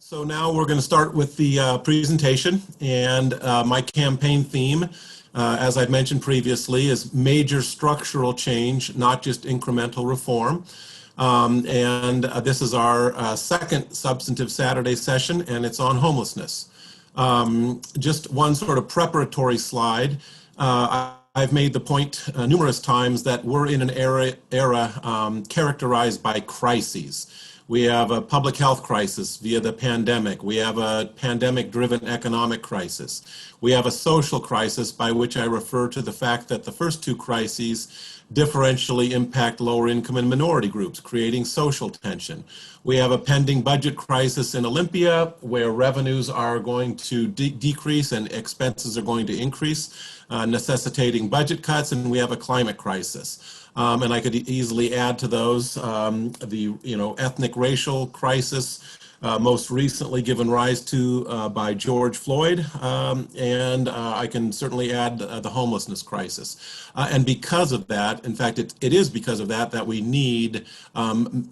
So now we're going to start with the presentation, and my campaign theme, as I've mentioned previously, is major structural change, not just incremental reform. This is our second Substantive Saturday session, and it's on homelessness. Just one sort of preparatory slide. I've made the point numerous times that we're in an era characterized by crises. We have a public health crisis via the pandemic. We have a pandemic-driven economic crisis. We have a social crisis, by which I refer to the fact that the first two crises differentially impact lower income and minority groups, creating social tension. We have a pending budget crisis in Olympia, where revenues are going to decrease and expenses are going to increase, necessitating budget cuts, and we have a climate crisis. And I could easily add to those the ethnic racial crisis, most recently given rise to by George Floyd, and I can certainly add the homelessness crisis. And because of that, in fact, it is because of that we need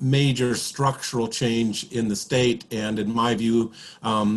major structural change in the state. And in my view,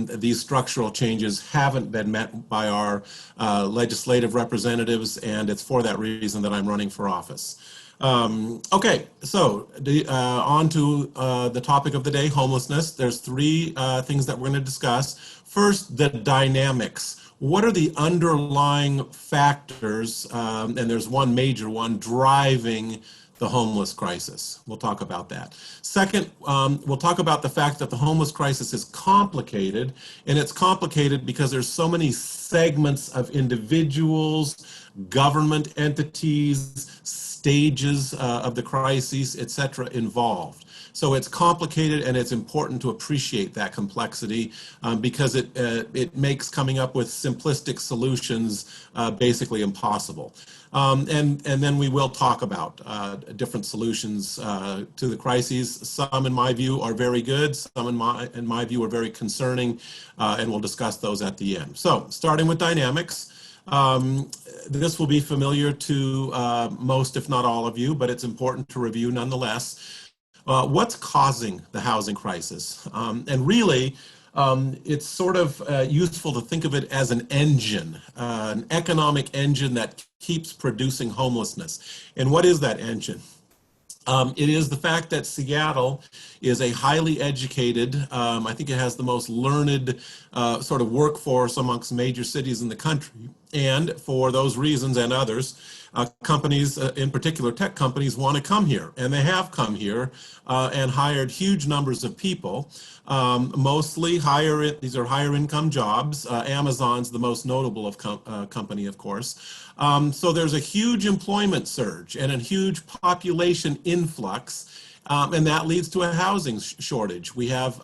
these structural changes haven't been met by our legislative representatives, and it's for that reason that I'm running for office. Okay, so on to the topic of the day, homelessness. There's three things that we're going to discuss. First, the dynamics. What are the underlying factors, and there's one major one, driving the homeless crisis? We'll talk about that. Second, we'll talk about the fact that the homeless crisis is complicated, and it's complicated because there's so many segments of individuals, government entities, stages of the crises, etc., involved. So it's complicated, and it's important to appreciate that complexity because it makes coming up with simplistic solutions basically impossible. And then we will talk about different solutions to the crises. Some, in my view, are very good. Some, in my view, are very concerning, and we'll discuss those at the end. So, starting with dynamics. This will be familiar to most, if not all of you, but it's important to review nonetheless. What's causing the housing crisis? And really, it's sort of useful to think of it as an engine, an economic engine that keeps producing homelessness. And what is that engine? It is the fact that Seattle is a highly educated, I think it has the most learned sort of workforce amongst major cities in the country. And for those reasons and others, companies, in particular tech companies, want to come here. And they have come here and hired huge numbers of people, mostly these are higher income jobs. Amazon's the most notable of company, of course. So there's a huge employment surge and a huge population influx, and that leads to a housing shortage. We have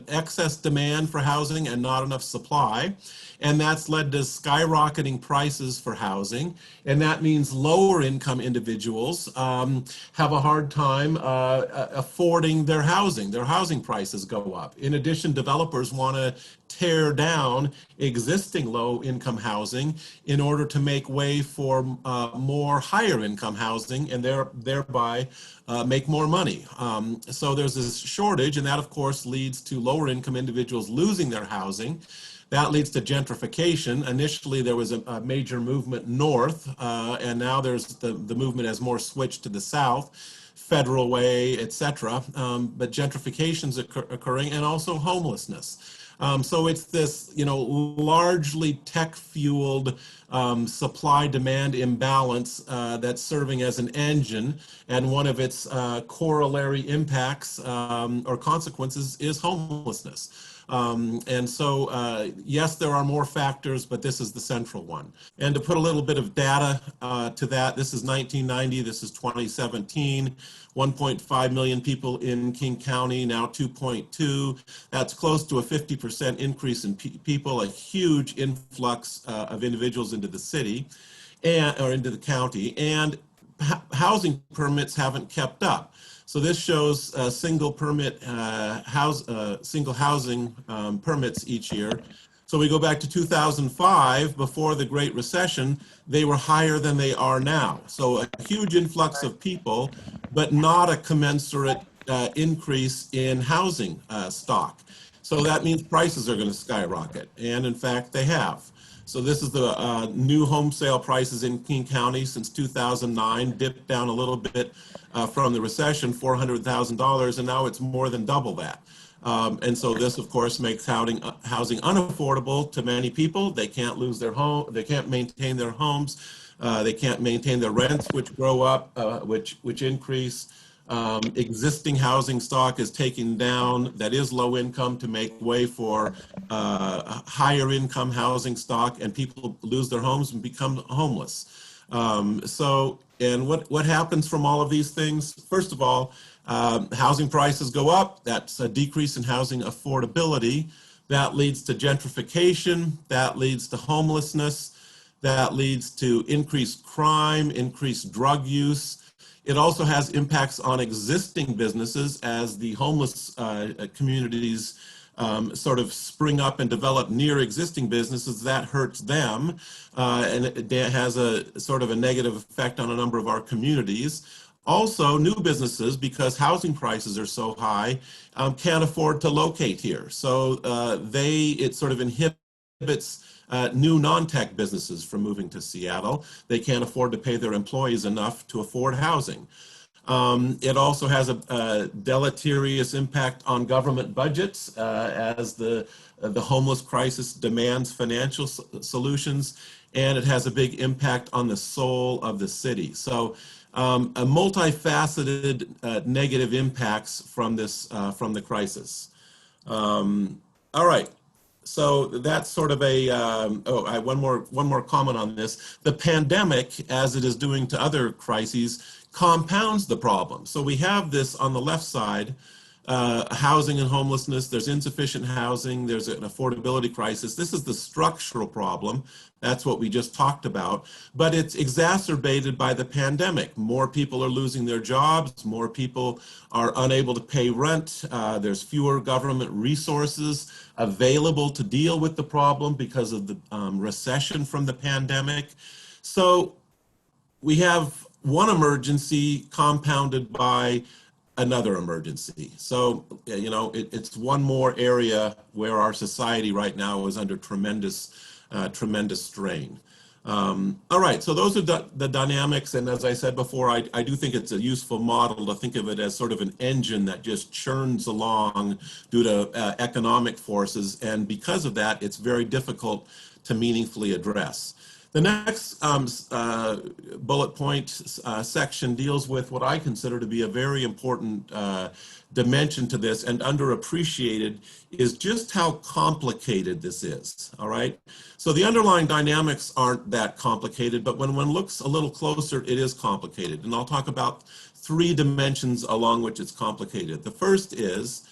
excess demand for housing and not enough supply, and that's led to skyrocketing prices for housing, and that means lower income individuals have a hard time affording their housing. Their housing prices go up. In addition, developers want to tear down existing low-income housing in order to make way for more higher-income housing and thereby make more money. So there's this shortage, and that, of course, leads to lower-income individuals losing their housing. That leads to gentrification. Initially, there was a major movement north, and now there's the movement has more switched to the south, Federal Way, etc. But gentrification's occurring, and also homelessness. So it's this, largely tech-fueled supply-demand imbalance that's serving as an engine, and one of its corollary impacts or consequences is homelessness. And so, yes, there are more factors, but this is the central one. And to put a little bit of data to that, this is 1990, this is 2017. 1.5 million people in King County, now 2.2. That's close to a 50% increase in people, a huge influx of individuals into the city or into the county, and housing permits haven't kept up. So this shows single housing permits each year. So we go back to 2005, before the Great Recession, they were higher than they are now. So a huge influx of people, but not a commensurate increase in housing stock. So that means prices are going to skyrocket, and in fact, they have. So this is the new home sale prices in King County since 2009, dipped down a little bit from the recession, $400,000, and now it's more than double that. And so this, of course, makes housing unaffordable to many people. They can't lose their home, they can't maintain their homes, they can't maintain their rents, which grow up, which increase. Existing housing stock is taken down that is low income to make way for higher income housing stock, and people lose their homes and become homeless. And what happens from all of these things? First of all, housing prices go up. That's a decrease in housing affordability. That leads to gentrification. That leads to homelessness. That leads to increased crime, increased drug use. It also has impacts on existing businesses as the homeless communities sort of spring up and develop near existing businesses. That hurts them, and it has a sort of a negative effect on a number of our communities. Also, new businesses, because housing prices are so high, can't afford to locate here. So it sort of inhibits new non-tech businesses from moving to Seattle. They can't afford to pay their employees enough to afford housing. It also has a deleterious impact on government budgets as the homeless crisis demands financial solutions, and it has a big impact on the soul of the city. So a multifaceted negative impacts from the crisis. All right. So that's sort of one more comment on this. The pandemic, as it is doing to other crises, compounds the problem. So we have this on the left side, housing and homelessness. There's insufficient housing. There's an affordability crisis. This is the structural problem. That's what we just talked about. But it's exacerbated by the pandemic. More people are losing their jobs. More people are unable to pay rent. There's fewer government resources available to deal with the problem because of the recession from the pandemic. So we have one emergency compounded by another emergency. So, you know, it's one more area where our society right now is under tremendous strain. All right, so those are the dynamics, and as I said before, I do think it's a useful model to think of it as sort of an engine that just churns along due to economic forces, and because of that, it's very difficult to meaningfully address. The next bullet point section deals with what I consider to be a very important dimension to this and underappreciated is just how complicated this is, all right? So the underlying dynamics aren't that complicated, but when one looks a little closer, it is complicated. And I'll talk about three dimensions along which it's complicated. The first is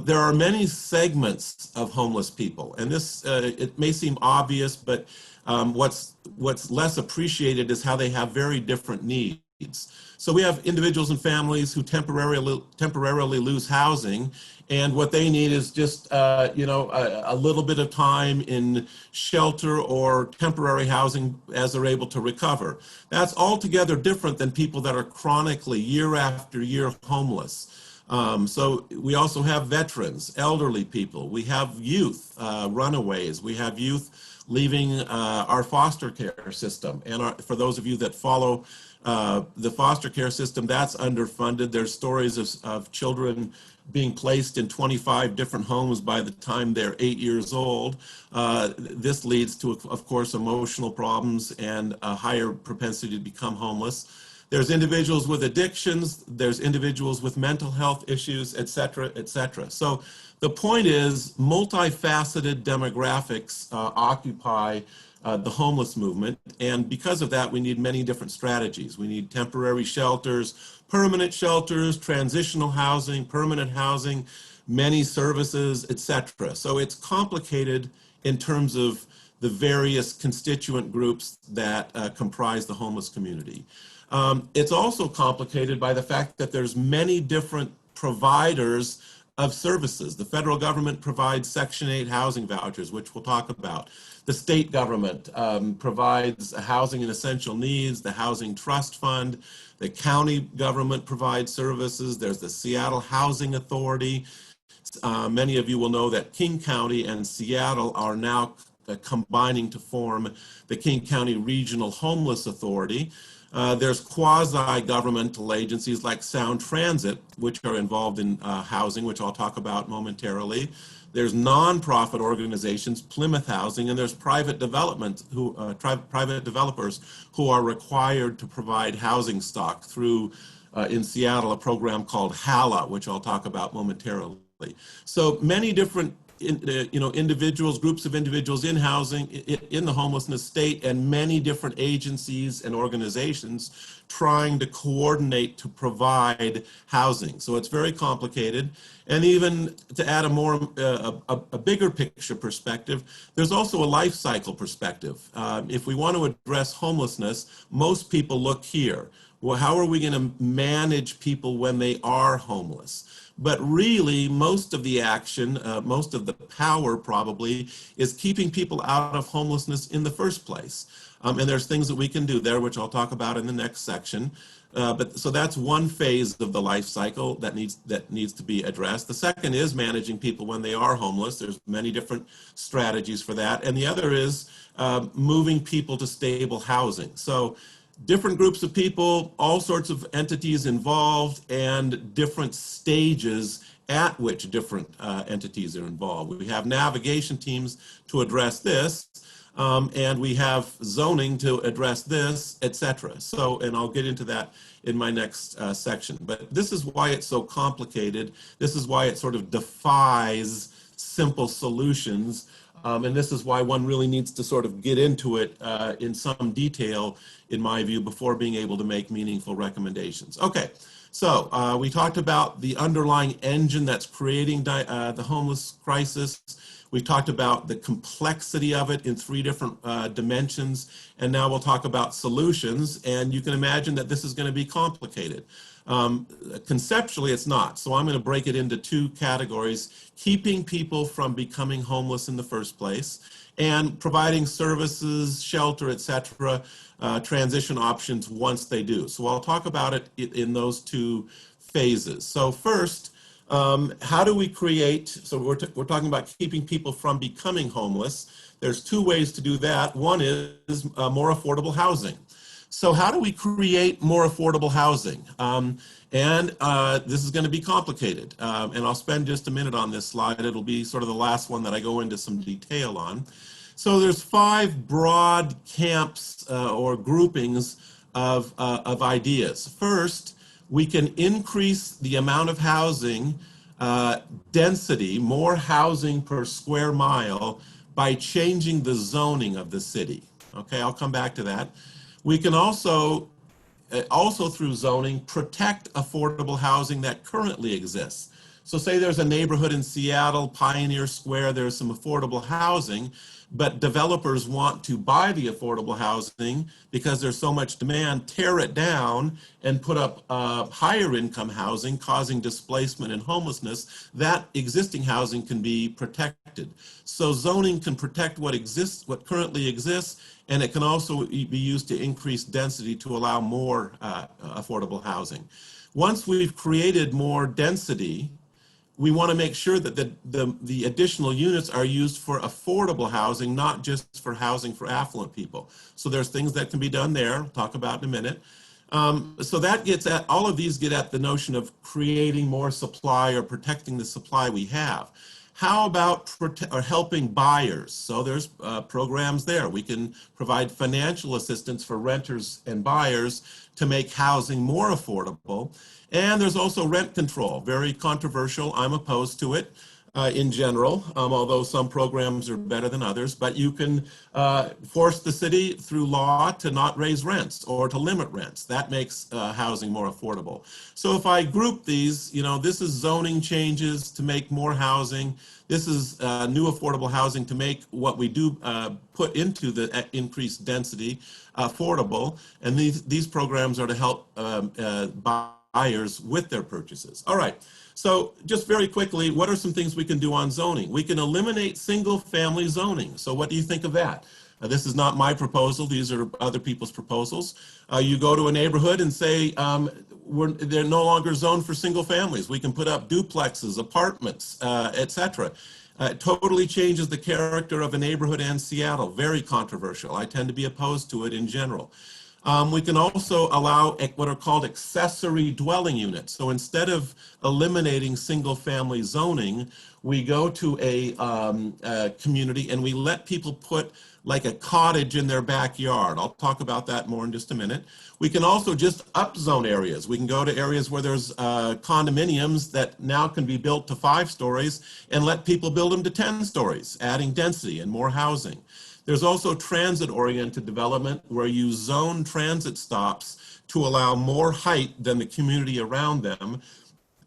there are many segments of homeless people, and this it may seem obvious, but what's less appreciated is how they have very different needs. So we have individuals and families who temporarily lose housing, and what they need is just you know, a little bit of time in shelter or temporary housing as they're able to recover. That's altogether different than people that are chronically year after year homeless. So we also have veterans, elderly people, we have youth, runaways, we have youth leaving our foster care system. And for those of you that follow the foster care system, that's underfunded. There's stories of children being placed in 25 different homes by the time they're 8 years old. This leads to, of course, emotional problems and a higher propensity to become homeless. There's individuals with addictions, there's individuals with mental health issues, et cetera, et cetera. So the point is multifaceted demographics occupy the homeless movement, and because of that, we need many different strategies. We need temporary shelters, permanent shelters, transitional housing, permanent housing, many services, et cetera. So it's complicated in terms of the various constituent groups that comprise the homeless community. It's also complicated by the fact that there's many different providers of services. The federal government provides Section 8 housing vouchers, which we'll talk about. The state government provides housing and essential needs, the Housing Trust Fund. The county government provides services. There's the Seattle Housing Authority. Many of you will know that King County and Seattle are now combining to form the King County Regional Homeless Authority. There's quasi-governmental agencies like Sound Transit, which are involved in housing, which I'll talk about momentarily. There's nonprofit organizations, Plymouth Housing, and there's private developers who are required to provide housing stock through, in Seattle, a program called HALA, which I'll talk about momentarily. So many different individuals, groups of individuals in housing, in the homelessness state, and many different agencies and organizations trying to coordinate to provide housing. So it's very complicated. And even to add a bigger picture perspective, there's also a life cycle perspective. If we want to address homelessness, most people look here. Well, how are we going to manage people when they are homeless? But really, most of the action, most of the power probably, is keeping people out of homelessness in the first place. And there's things that we can do there, which I'll talk about in the next section. So that's one phase of the life cycle that needs to be addressed. The second is managing people when they are homeless. There's many different strategies for that. And the other is moving people to stable housing. So different groups of people, all sorts of entities involved, and different stages at which different entities are involved. We have navigation teams to address this, and we have zoning to address this, etc. So, and I'll get into that in my next section. But this is why it's so complicated. This is why it sort of defies simple solutions. And this is why one really needs to sort of get into it in some detail, in my view, before being able to make meaningful recommendations. Okay, so we talked about the underlying engine that's creating the homeless crisis. We talked about the complexity of it in three different dimensions, and now we'll talk about solutions, and you can imagine that this is going to be complicated. Conceptually, it's not. So I'm going to break it into two categories: keeping people from becoming homeless in the first place, and providing services, shelter, etc., transition options once they do. So I'll talk about it in those two phases. So first, how do we create, so we're talking about keeping people from becoming homeless. There's two ways to do that. One is more affordable housing. So how do we create more affordable housing? This is going to be complicated. And I'll spend just a minute on this slide. It'll be sort of the last one that I go into some detail on. So there's 5 broad camps or groupings of ideas. First, we can increase the amount of housing density, more housing per square mile, by changing the zoning of the city. Okay, I'll come back to that. We can also through zoning, protect affordable housing that currently exists. So say there's a neighborhood in Seattle, Pioneer Square, there's some affordable housing, but developers want to buy the affordable housing because there's so much demand, tear it down and put up higher income housing, causing displacement and homelessness. That existing housing can be protected. So zoning can protect what currently exists, and it can also be used to increase density to allow more affordable housing. Once we've created more density, we want to make sure that the additional units are used for affordable housing, not just for housing for affluent people. So there's things that can be done there, I'll talk about in a minute. So that gets at, all of these get at the notion of creating more supply or protecting the supply we have. How about helping buyers? So there's programs there. We can provide financial assistance for renters and buyers to make housing more affordable. And there's also rent control, very controversial. I'm opposed to it in general, although some programs are better than others. But you can force the city through law to not raise rents or to limit rents. That makes housing more affordable. So if I group these, this is zoning changes to make more housing. This is new affordable housing to make what we do put into the increased density affordable. And these programs are to help buyers with their purchases. All right, so just very quickly, what are some things we can do on zoning? We can eliminate single family zoning. So what do you think of that? This is not my proposal, these are other people's proposals. You go to a neighborhood and say, they're no longer zoned for single families. We can put up duplexes, apartments, etc. It totally changes the character of a neighborhood in Seattle. Very controversial. I tend to be opposed to it in general. We can also allow what are called accessory dwelling units. So instead of eliminating single family zoning, we go to a community and we let people put like a cottage in their backyard. I'll talk about that more in just a minute. We can also just upzone areas. We can go to areas where there's condominiums that now can be built to 5 stories and let people build them to 10 stories, adding density and more housing. There's also transit-oriented development where you zone transit stops to allow more height than the community around them,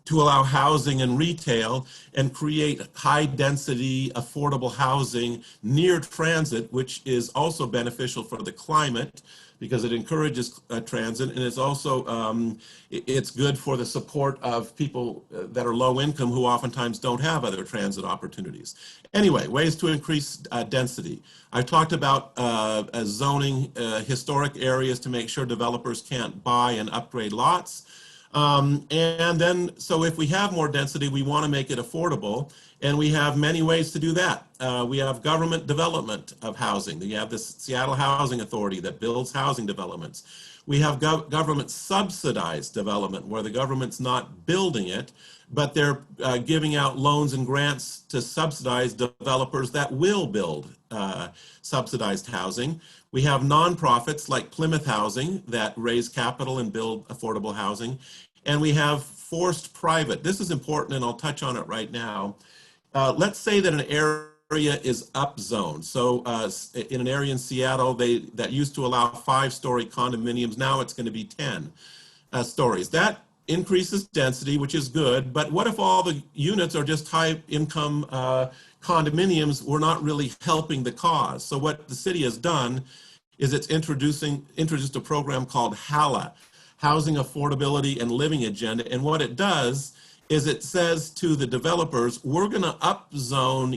to allow housing and retail, and create high-density, affordable housing near transit, which is also beneficial for the climate because it encourages transit, and it's also it's good for the support of people that are low income who oftentimes don't have other transit opportunities. Anyway, ways to increase density. I've talked about zoning historic areas to make sure developers can't buy and upgrade lots. And then, so if we have more density, we want to make it affordable, and we have many ways to do that. We have government development of housing. You have the Seattle Housing Authority that builds housing developments. We have government subsidized development where the government's not building it, but they're giving out loans and grants to subsidize developers that will build subsidized housing. We have nonprofits like Plymouth Housing that raise capital and build affordable housing. And we have forced private. This is important, and I'll touch on it right now. Let's say that an area is upzoned. So in an area in Seattle that used to allow 5-story condominiums, now it's going to be 10 stories. That increases density, which is good, but what if all the units are just high-income condominiums? We're not really helping the cause. So what the city has done is it's introduced a program called HALA, Housing Affordability and Living Agenda, and what it does is it says to the developers, we're going to upzone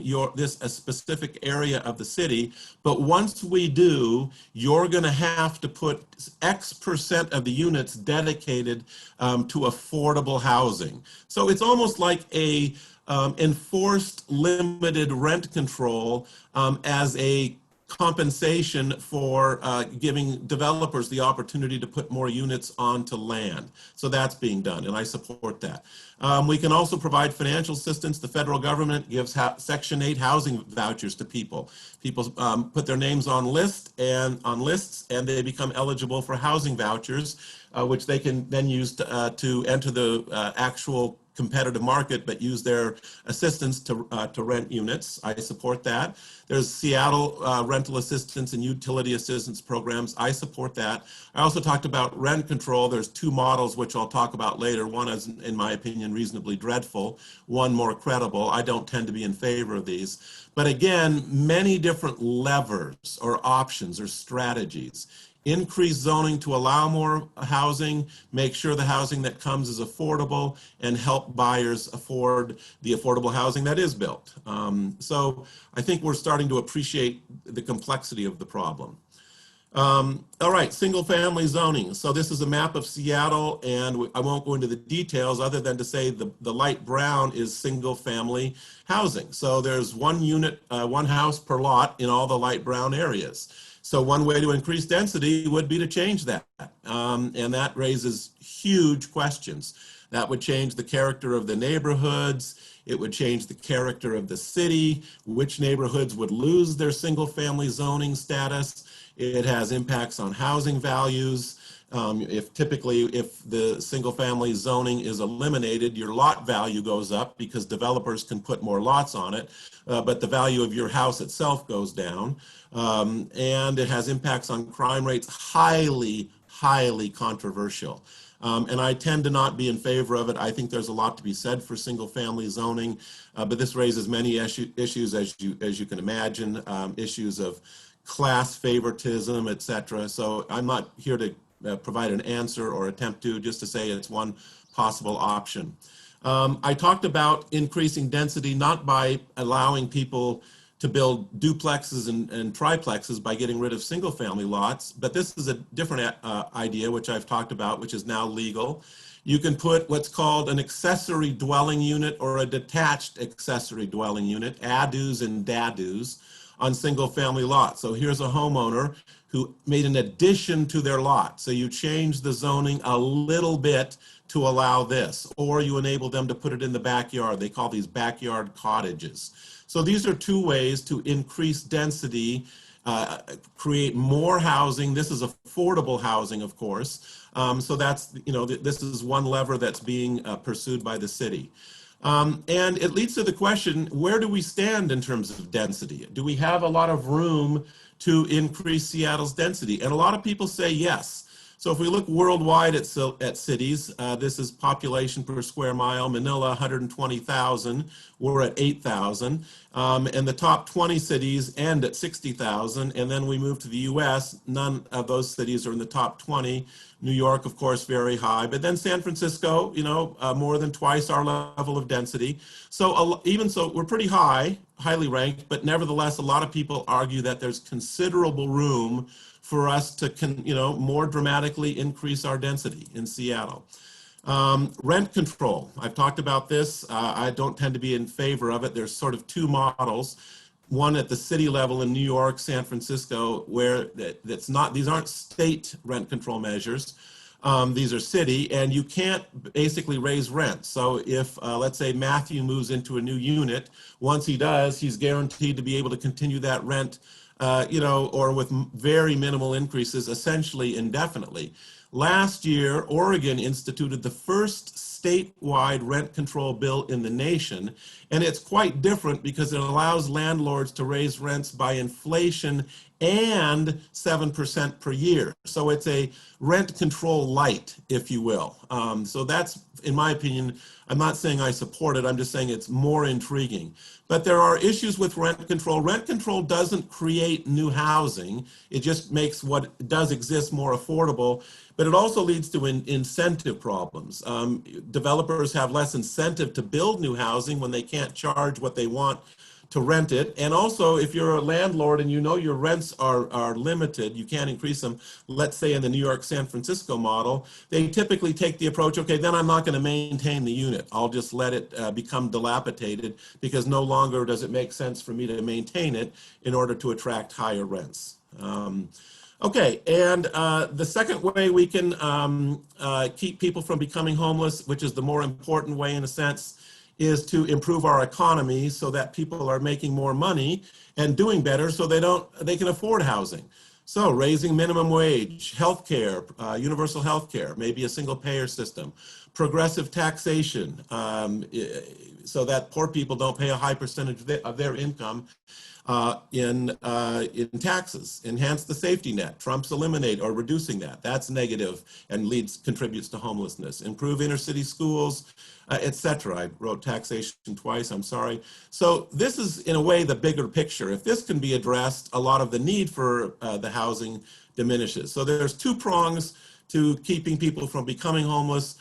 a specific area of the city, but once we do, you're going to have to put X% of the units dedicated to affordable housing. So it's almost like a enforced limited rent control as a compensation for giving developers the opportunity to put more units onto land. So that's being done, and I support that. We can also provide financial assistance. The federal government gives Section 8 housing vouchers to people. People put their names on lists, and they become eligible for housing vouchers, which they can then use to enter the actual competitive market, but use their assistance to rent units. I support that. There's Seattle rental assistance and utility assistance programs. I support that. I also talked about rent control. There's 2 models, which I'll talk about later. One is, in my opinion, reasonably dreadful, one more credible. I don't tend to be in favor of these. But again, many different levers or options or strategies. Increase zoning to allow more housing, make sure the housing that comes is affordable, and help buyers afford the affordable housing that is built. So I think we're starting to appreciate the complexity of the problem. All right, single family zoning. So this is a map of Seattle, and I won't go into the details other than to say the light brown is single family housing. So there's 1 unit, 1 house per lot in all the light brown areas. So one way to increase density would be to change that. And that raises huge questions. That would change the character of the neighborhoods. It would change the character of the city. Which neighborhoods would lose their single family zoning status? It has impacts on housing values. If the single family zoning is eliminated, your lot value goes up because developers can put more lots on it, but the value of your house itself goes down. And it has impacts on crime rates, highly, highly controversial. And I tend to not be in favor of it. I think there's a lot to be said for single family zoning, but this raises many issues as you can imagine, issues of class favoritism, etc. So I'm not here to provide an answer or attempt to, just to say it's one possible option. I talked about increasing density not by allowing people to build duplexes and triplexes by getting rid of single family lots. But this is a different idea, which I've talked about, which is now legal. You can put what's called an accessory dwelling unit or a detached accessory dwelling unit, ADUs and DADUs, on single family lots. So here's a homeowner who made an addition to their lot. So you change the zoning a little bit to allow this, or you enable them to put it in the backyard. They call these backyard cottages. So these are two ways to increase density, create more housing. This is affordable housing, of course. So that's, this is one lever that's being pursued by the city. And it leads to the question, where do we stand in terms of density? Do we have a lot of room to increase Seattle's density? And a lot of people say yes. So if we look worldwide at cities, this is population per square mile. Manila, 120,000. We're at 8,000. And the top 20 cities end at 60,000. And then we move to the US. None of those cities are in the top 20. New York, of course, very high. But then San Francisco, more than twice our level of density. So even so, we're pretty highly ranked. But nevertheless, a lot of people argue that there's considerable room for us to, more dramatically increase our density in Seattle. Rent control, I've talked about this. I don't tend to be in favor of it. There's sort of two models. One at the city level in New York, San Francisco, where these aren't state rent control measures. These are city, and you can't basically raise rent. So if, let's say, Matthew moves into a new unit, once he does, he's guaranteed to be able to continue that rent or with very minimal increases, essentially indefinitely. Last year, Oregon instituted the first statewide rent control bill in the nation, and it's quite different because it allows landlords to raise rents by inflation and 7% per year. So it's a rent control light, if you will. So that's, in my opinion, I'm not saying I support it, I'm just saying it's more intriguing. But there are issues with rent control. Rent control doesn't create new housing. It just makes what does exist more affordable. But it also leads to incentive problems. Developers have less incentive to build new housing when they can't charge what they want to rent it. And also, if you're a landlord and your rents are limited, you can't increase them, let's say in the New York, San Francisco model, they typically take the approach, okay, then I'm not going to maintain the unit. I'll just let it become dilapidated because no longer does it make sense for me to maintain it in order to attract higher rents. Okay, and the second way we can keep people from becoming homeless, which is the more important way in a sense, is to improve our economy so that people are making more money and doing better so they can afford housing. So raising minimum wage, healthcare, universal healthcare, maybe a single payer system, progressive taxation, so that poor people don't pay a high percentage of their income in taxes. Enhance the safety net. Trump's eliminate or reducing that. That's negative and contributes to homelessness. Improve inner city schools, etc. I wrote taxation twice, I'm sorry. So this is, in a way, the bigger picture. If this can be addressed, a lot of the need for the housing diminishes. So there's two prongs to keeping people from becoming homeless.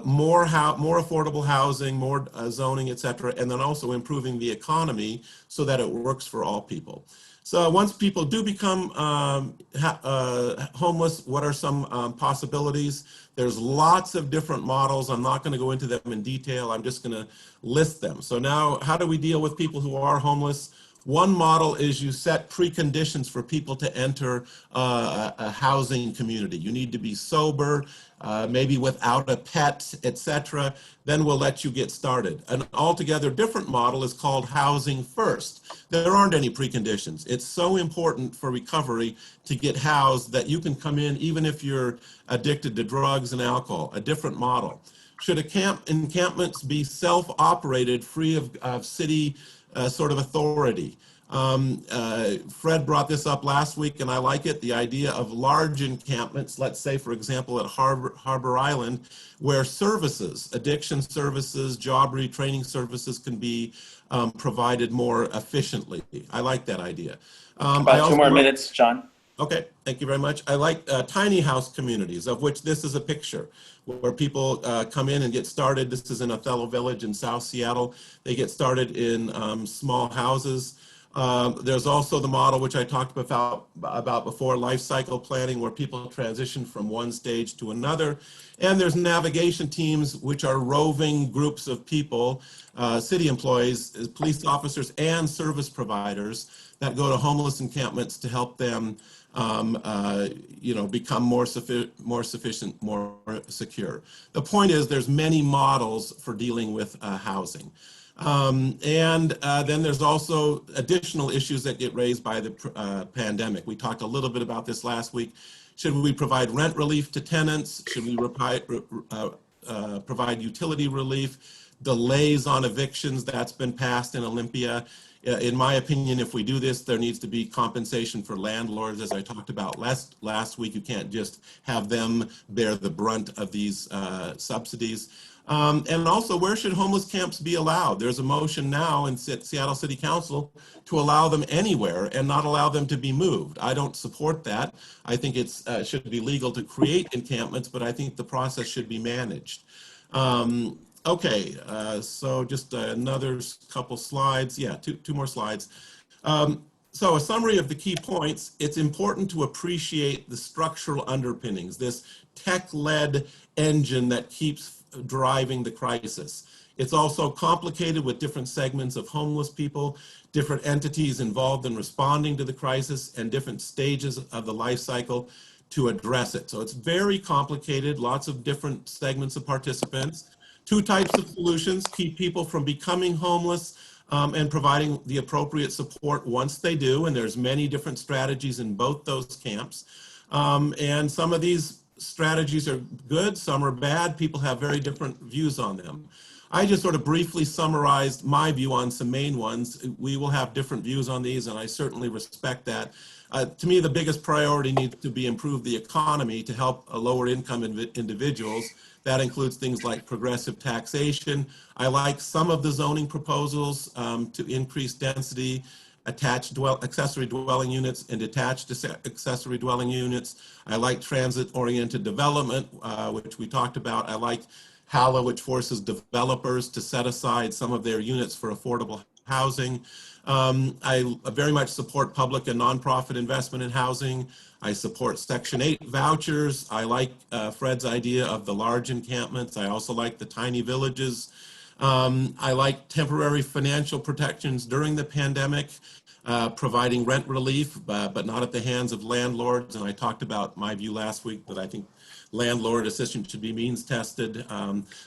More affordable housing, more zoning, etc., and then also improving the economy so that it works for all people. So once people do become homeless, what are some possibilities? There's lots of different models. I'm not going to go into them in detail. I'm just going to list them. So now, how do we deal with people who are homeless? One model is you set preconditions for people to enter a housing community. You need to be sober, maybe without a pet, etc. Then we'll let you get started. An altogether different model is called housing first. There aren't any preconditions. It's so important for recovery to get housed that you can come in even if you're addicted to drugs and alcohol. A different model. Should encampments be self-operated, free of city sort of authority? Fred brought this up last week, and I like it, the idea of large encampments, let's say, for example, at Harbor Island, where services, addiction services, job retraining services can be provided more efficiently. I like that idea. About 2 more minutes, John. Okay, thank you very much. I like tiny house communities, of which this is a picture, where people come in and get started. This is in Othello Village in South Seattle. They get started in small houses. There's also the model which I talked about before, life cycle planning, where people transition from one stage to another. And there's navigation teams, which are roving groups of people, city employees, police officers, and service providers that go to homeless encampments to help them become more sufficient, more secure. The point is there's many models for dealing with housing. Then there's also additional issues that get raised by the pandemic. We talked a little bit about this last week. Should we provide rent relief to tenants? Should we provide utility relief? Delays on evictions, that's been passed in Olympia. In my opinion, if we do this, there needs to be compensation for landlords. As I talked about last week, you can't just have them bear the brunt of these subsidies. And also, where should homeless camps be allowed? There's a motion now in Seattle City Council to allow them anywhere and not allow them to be moved. I don't support that. I think it should be legal to create encampments, but I think the process should be managed. So just another couple slides. Yeah, two more slides. So a summary of the key points. It's important to appreciate the structural underpinnings, this tech-led engine that keeps driving the crisis. It's also complicated with different segments of homeless people, different entities involved in responding to the crisis, and different stages of the life cycle to address it. So it's very complicated, lots of different segments of participants. Two types of solutions: keep people from becoming homeless and providing the appropriate support once they do. And there's many different strategies in both those camps. And some of these strategies are good, some are bad. People have very different views on them. I just sort of briefly summarized my view on some main ones. We will have different views on these, and I certainly respect that. To me, the biggest priority needs to be improve the economy to help lower income individuals. That includes things like progressive taxation. I like some of the zoning proposals to increase density, accessory dwelling units and detached accessory dwelling units. I like transit-oriented development, which we talked about. I like HALA, which forces developers to set aside some of their units for affordable housing. I very much support public and nonprofit investment in housing. I support Section 8 vouchers. I like Fred's idea of the large encampments. I also like the tiny villages. I like temporary financial protections during the pandemic, providing rent relief, but not at the hands of landlords. And I talked about my view last week that I think landlord assistance should be means tested.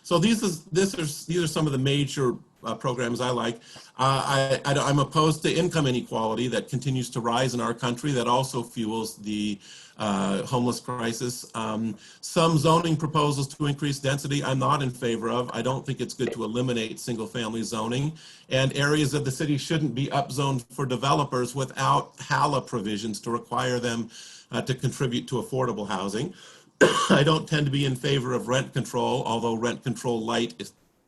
So these are some of the major programs I like. I'm opposed to income inequality that continues to rise in our country, that also fuels the homeless crisis. Some zoning proposals to increase density I'm not in favor of. I don't think it's good to eliminate single-family zoning, and areas of the city shouldn't be upzoned for developers without HALA provisions to require them to contribute to affordable housing. I don't tend to be in favor of rent control, although rent control light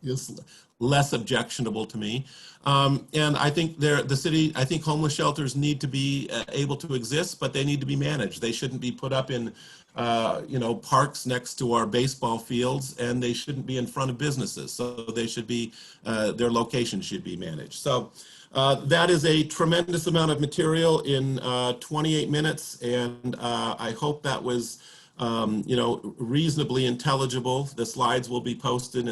is less objectionable to me. And I think I think homeless shelters need to be able to exist, but they need to be managed. They shouldn't be put up in parks next to our baseball fields, and they shouldn't be in front of businesses. So they should be, their location should be managed. So that is a tremendous amount of material in 28 minutes, and I hope that was reasonably intelligible. The slides will be posted